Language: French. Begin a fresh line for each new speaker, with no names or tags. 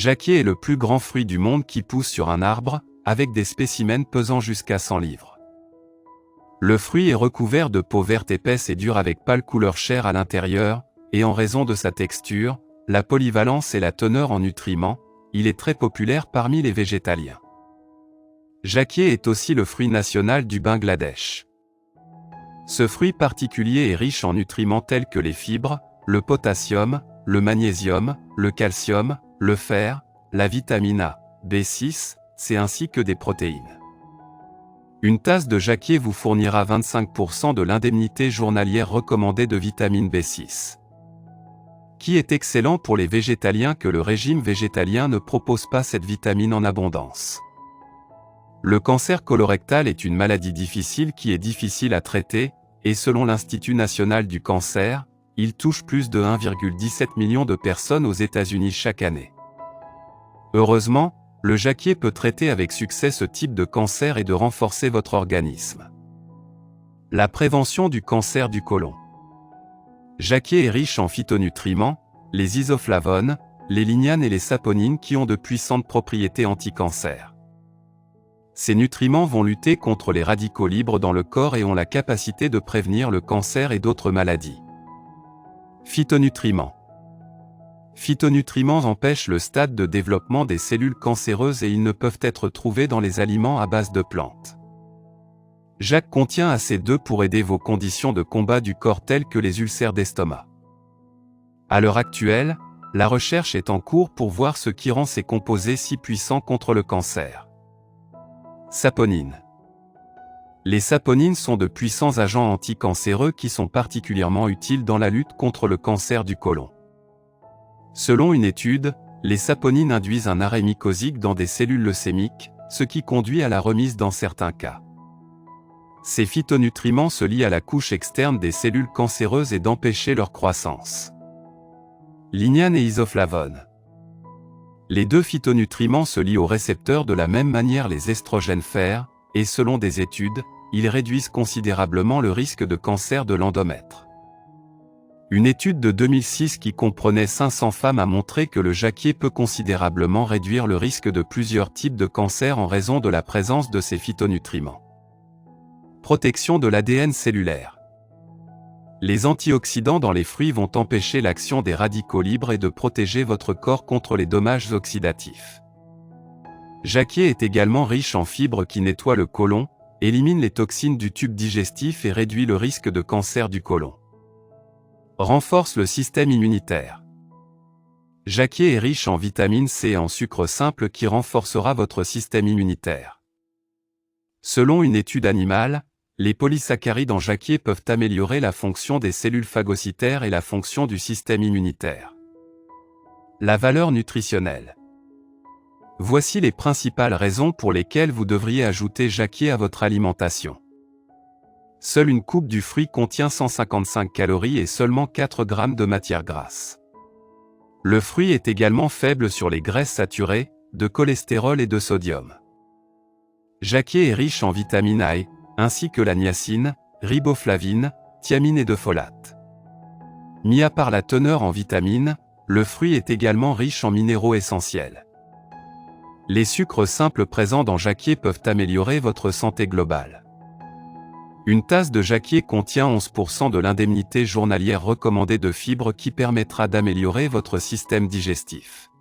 Jacquier est le plus grand fruit du monde qui pousse sur un arbre, avec des spécimens pesant jusqu'à 100 livres. Le fruit est recouvert de peau verte épaisse et dure avec pâle couleur chair à l'intérieur, et en raison de sa texture, la polyvalence et la teneur en nutriments, il est très populaire parmi les végétaliens. Jacquier est aussi le fruit national du Bangladesh. Ce fruit particulier est riche en nutriments tels que les fibres, le potassium, le magnésium, le calcium, le fer, la vitamine A, B6, C ainsi que des protéines. Une tasse de jacquier vous fournira 25% de l'indemnité journalière recommandée de vitamine B6. Qui est excellent pour les végétaliens que le régime végétalien ne propose pas cette vitamine en abondance. Le cancer colorectal est une maladie difficile qui est difficile à traiter, et selon l'Institut national du cancer, il touche plus de 1,17 million de personnes aux États-Unis chaque année. Heureusement, le jacquier peut traiter avec succès ce type de cancer et de renforcer votre organisme. La prévention du cancer du côlon. Jacquier est riche en phytonutriments, les isoflavones, les lignanes et les saponines qui ont de puissantes propriétés anti-cancer. Ces nutriments vont lutter contre les radicaux libres dans le corps et ont la capacité de prévenir le cancer et d'autres maladies. Phytonutriments. Phytonutriments empêchent le stade de développement des cellules cancéreuses et ils ne peuvent être trouvés dans les aliments à base de plantes. Jacquier contient assez d'eux pour aider vos conditions de combat du corps telles que les ulcères d'estomac. À l'heure actuelle, la recherche est en cours pour voir ce qui rend ces composés si puissants contre le cancer. Saponines. Les saponines sont de puissants agents anticancéreux qui sont particulièrement utiles dans la lutte contre le cancer du côlon. Selon une étude, les saponines induisent un arrêt mycosique dans des cellules leucémiques, ce qui conduit à la remise dans certains cas. Ces phytonutriments se lient à la couche externe des cellules cancéreuses et d'empêcher leur croissance. Lignanes et isoflavones. Les deux phytonutriments se lient aux récepteurs de la même manière les estrogènes fer, et selon des études, ils réduisent considérablement le risque de cancer de l'endomètre. Une étude de 2006 qui comprenait 500 femmes a montré que le jacquier peut considérablement réduire le risque de plusieurs types de cancers en raison de la présence de ces phytonutriments. Protection de l'ADN cellulaire. Les antioxydants dans les fruits vont empêcher l'action des radicaux libres et de protéger votre corps contre les dommages oxydatifs. Jacquier est également riche en fibres qui nettoient le côlon, élimine les toxines du tube digestif et réduit le risque de cancer du côlon. Renforce le système immunitaire. Jacquier est riche en vitamine C et en sucre simple qui renforcera votre système immunitaire. Selon une étude animale, les polysaccharides en jacquier peuvent améliorer la fonction des cellules phagocytaires et la fonction du système immunitaire. La valeur nutritionnelle. Voici les principales raisons pour lesquelles vous devriez ajouter jacquier à votre alimentation. Seule une coupe du fruit contient 155 calories et seulement 4 grammes de matière grasse. Le fruit est également faible sur les graisses saturées, de cholestérol et de sodium. Jacquier est riche en vitamine A, ainsi que la niacine, riboflavine, thiamine et de folate. Mis à part la teneur en vitamines, le fruit est également riche en minéraux essentiels. Les sucres simples présents dans jacquier peuvent améliorer votre santé globale. Une tasse de jacquier contient 11% de l'indemnité journalière recommandée de fibres qui permettra d'améliorer votre système digestif.